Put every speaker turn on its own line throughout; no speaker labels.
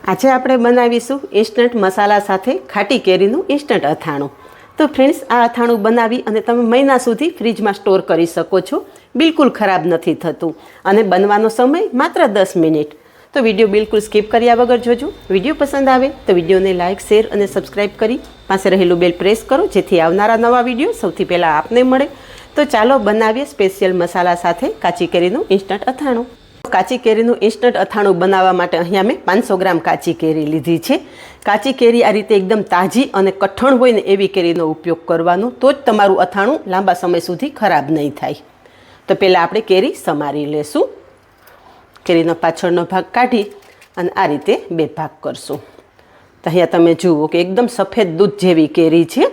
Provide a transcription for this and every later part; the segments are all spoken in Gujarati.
આજે આપણે બનાવીશું ઇન્સ્ટન્ટ મસાલા સાથે ખાટી કેરીનું ઇન્સ્ટન્ટ અથાણું। તો ફ્રેન્ડ્સ, આ અથાણું બનાવી અને તમે મહિના સુધી ફ્રીજમાં સ્ટોર કરી શકો છો। બિલકુલ ખરાબ નથી થતું અને બનવાનો સમય માત્ર 10 મિનિટ। તો વિડીયો બિલકુલ સ્કીપ કર્યા વગર જોજો। વિડીયો પસંદ આવે તો વિડીયોને લાઇક, શેર અને સબસ્ક્રાઈબ કરી પાસે રહેલું બેલ પ્રેસ કરો, જેથી આવનારા નવા વિડીયો સૌથી પહેલાં આપને મળે। તો ચાલો બનાવીએ સ્પેશિયલ મસાલા સાથે કાચી કેરીનું ઇન્સ્ટન્ટ અથાણું। કાચી કેરીનું ઇન્સ્ટન્ટ અથાણું બનાવવા માટે અહીંયા મેં 500 ગ્રામ કાચી કેરી લીધી છે। કાચી કેરી આ રીતે એકદમ તાજી અને કઠણ હોય ને એવી કેરીનો ઉપયોગ કરવાનો, તો જ તમારું અથાણું લાંબા સમય સુધી ખરાબ નહીં થાય। તો પહેલાં આપણે કેરી સમારી લેશું। કેરીનો પાછળનો ભાગ કાઢી અને આ રીતે 2 ભાગ કરશું। તો અહીંયા તમે જુઓ કે એકદમ સફેદ દૂધ જેવી કેરી છે।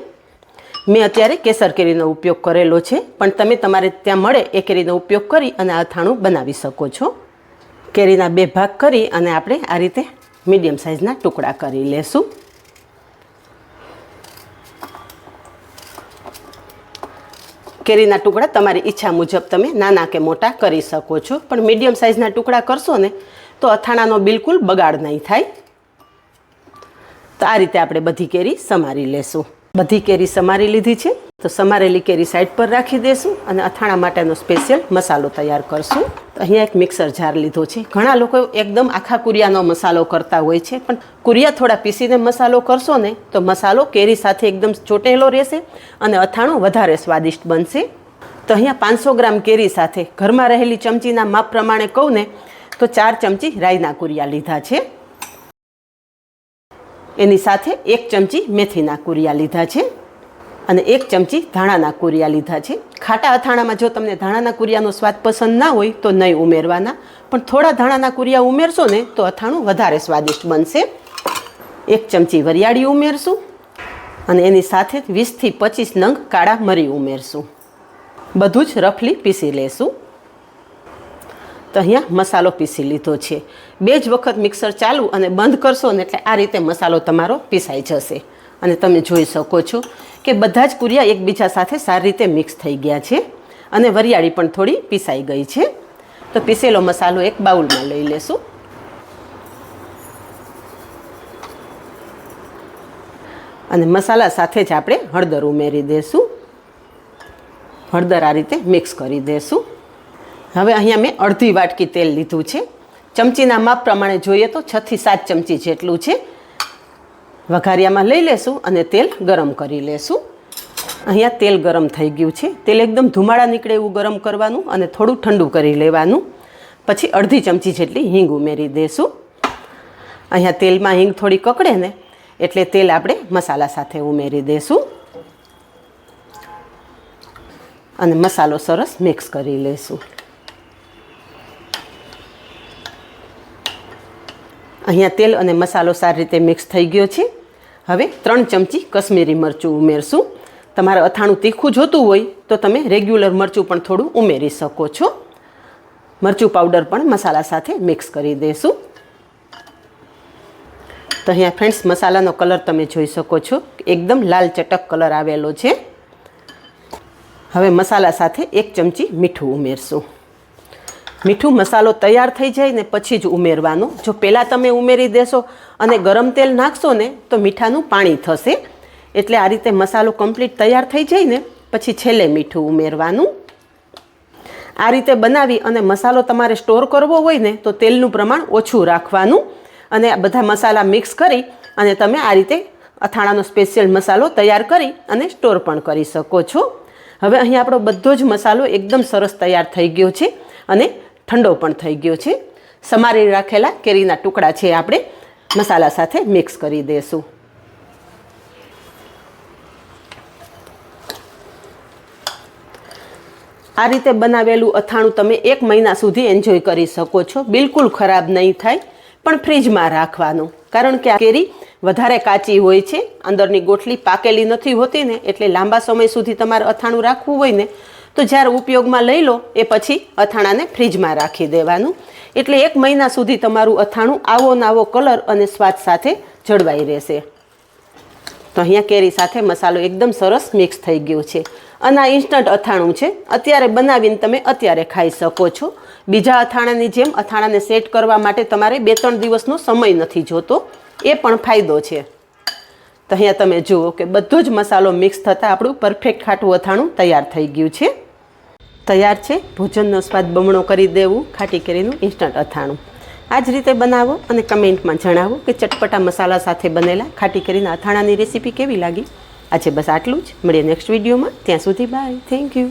મેં અત્યારે કેસર કેરીનો ઉપયોગ કરેલો છે, પણ તમે તમારે ત્યાં મળે એ કેરીનો ઉપયોગ કરી અને અથાણું બનાવી શકો છો। કેરીના 2 ભાગ કરી અને આપણે આ રીતે મીડિયમ સાઇઝના ટુકડા કરી લેશું। કેરીના ટુકડા તમારી ઈચ્છા મુજબ તમે નાના કે મોટા કરી શકો છો, પણ મીડિયમ સાઇઝના ટુકડા કરશો ને તો અથાણાનો બિલકુલ બગાડ નહીં થાય। તો આ રીતે આપણે બધી કેરી સમારી લેશું। બધી કેરી સમારી લીધી છે, તો સમારેલી કેરી સાઈડ પર રાખી દેશું અને અથાણા માટેનો સ્પેશિયલ મસાલો તૈયાર કરશું। તો અહીંયા એક મિક્સર જાર લીધો છે। ઘણા લોકો એકદમ આખા કુરિયાનો મસાલો કરતા હોય છે, પણ કુરિયા થોડા પીસીને મસાલો કરશો ને તો મસાલો કેરી સાથે એકદમ ચોટેલો રહેશે અને અથાણું વધારે સ્વાદિષ્ટ બનશે। તો અહીંયા 500 ગ્રામ કેરી સાથે ઘરમાં રહેલી ચમચીના માપ પ્રમાણે કહું ને તો 4 ચમચી રાઈના કુરિયા લીધા છે। એની સાથે 1 ચમચી મેથીના કુરિયા લીધા છે અને 1 ચમચી ધાણાના કુરિયા લીધા છે। ખાટા અથાણામાં જો તમને ધાણાના કુરિયાનો સ્વાદ પસંદ ના હોય તો નહીં ઉમેરવાના, પણ થોડા ધાણાના કુરિયા ઉમેરશો ને તો અથાણું વધારે સ્વાદિષ્ટ બનશે। 1 ચમચી વરિયાળી ઉમેરશું અને એની સાથે 20 થી 25 નંગ કાળા મરી ઉમેરશું। બધું જ રફલી પીસી લેશું। તો અહીંયા મસાલો પીસી લીધો છે। 2 જ વખત મિક્સર ચાલુ અને બંધ કરશો ને એટલે આ રીતે મસાલો તમારો પીસાઈ જશે અને તમે જોઈ શકો છો કે બધા જ કુરિયા એકબીજા સાથે સારી રીતે મિક્સ થઈ ગયા છે અને વરિયાળી પણ થોડી પીસાઈ ગઈ છે। તો પીસેલો મસાલો એક બાઉલમાં લઈ લેશું અને મસાલા સાથે જ આપણે હળદર ઉમેરી દઈશું। હળદર આ રીતે મિક્સ કરી દઈશું। હવે અહીંયા મેં અડધી વાટકી તેલ લીધું છે। ચમચીના માપ પ્રમાણે જોઈએ તો 6 થી 7 ચમચી જેટલું છે। વઘારિયામાં લઈ લેશું અને તેલ ગરમ કરી લેશું। અહીંયા તેલ ગરમ થઈ ગયું છે। તેલ એકદમ ધુમાડા નીકળે એવું ગરમ કરવાનું અને થોડું ઠંડુ કરી લેવાનું। પછી અડધી ચમચી જેટલી હિંગ ઉમેરી દઈશું। અહીંયા તેલમાં હિંગ થોડી કકડે ને એટલે તેલ આપણે મસાલા સાથે ઉમેરી દઈશું અને મસાલો સરસ મિક્સ કરી લઈશું। અહીંયા તેલ અને મસાલો સારી રીતે મિક્સ થઈ ગયો છે। હવે 3 ચમચી કશ્મીરી મરચું ઉમેરશું। તમારે અથાણું તીખું જોતું હોય તો તમે રેગ્યુલર મરચું પણ થોડું ઉમેરી શકો છો। મરચું પાવડર પણ મસાલા સાથે મિક્સ કરી દઈશું। તો અહીંયા ફ્રેન્ડ્સ, મસાલાનો કલર તમે જોઈ શકો છો, એકદમ લાલ ચટક કલર આવેલો છે। હવે મસાલા સાથે 1 ચમચી મીઠું ઉમેરશું। મીઠું મસાલો તૈયાર થઈ જાય ને પછી જ ઉમેરવાનું। જો પહેલાં તમે ઉમેરી દેશો અને ગરમ તેલ નાખશો ને તો મીઠાનું પાણી થશે, એટલે આ રીતે મસાલો કમ્પ્લીટ તૈયાર થઈ જાય ને પછી છેલ્લે મીઠું ઉમેરવાનું। આ રીતે બનાવી અને મસાલો તમારે સ્ટોર કરવો હોય ને તો તેલનું પ્રમાણ ઓછું રાખવાનું અને આ બધા મસાલા મિક્સ કરી અને તમે આ રીતે અથાણાનો સ્પેશિયલ મસાલો તૈયાર કરી અને સ્ટોર પણ કરી શકો છો। હવે અહીં આપણો બધો જ મસાલો એકદમ સરસ તૈયાર થઈ ગયો છે અને ઠંડો પણ થઈ ગયો છે। સમારી રાખેલા કેરીના ટુકડા છે આપણે મસાલા સાથે મિક્સ કરી દઈશું। આ રીતે બનાવેલું અથાણું તમે 1 મહિના સુધી એન્જોય કરી શકો છો। બિલકુલ ખરાબ નહીં થાય, પણ ફ્રીજમાં રાખવાનું, કારણ કે આ કેરી વધારે કાચી હોય છે, અંદરની ગોઠલી પાકેલી નથી હોતી ને, એટલે લાંબા સમય સુધી તમારે અથાણું રાખવું હોય ને તો જ્યારે ઉપયોગમાં લઈ લો એ પછી અથાણાને ફ્રીજમાં રાખી દેવાનું, એટલે 1 મહિના સુધી તમારું અથાણું આવો નાવો કલર અને સ્વાદ સાથે જળવાઈ રહેશે। તો અહીંયા કેરી સાથે મસાલો એકદમ સરસ મિક્સ થઈ ગયો છે અને આ ઇન્સ્ટન્ટ અથાણું છે। અત્યારે બનાવીને તમે અત્યારે ખાઈ શકો છો। બીજા અથાણાની જેમ અથાણાને સેટ કરવા માટે તમારે 2-3 દિવસનો સમય નથી જોતો, એ પણ ફાયદો છે. તો અહીંયા તમે જુઓ કે બધો જ મસાલો મિક્સ થતાં આપણું પરફેક્ટ ખાટું અથાણું તૈયાર થઈ ગયું છે. તૈયાર છે ભોજનનો સ્વાદ બમણો કરી દેવું ખાટી કેરીનું ઇન્સ્ટન્ટ અથાણું. આ જ રીતે બનાવો અને કમેન્ટમાં જણાવો કે ચટપટા મસાલા સાથે બનેલા ખાટી કેરીના અથાણાની રેસીપી કેવી લાગી. આજે બસ આટલું જ. મળીએ નેક્સ્ટ વિડીયોમાં. ત્યાં સુધી બાય. Thank you.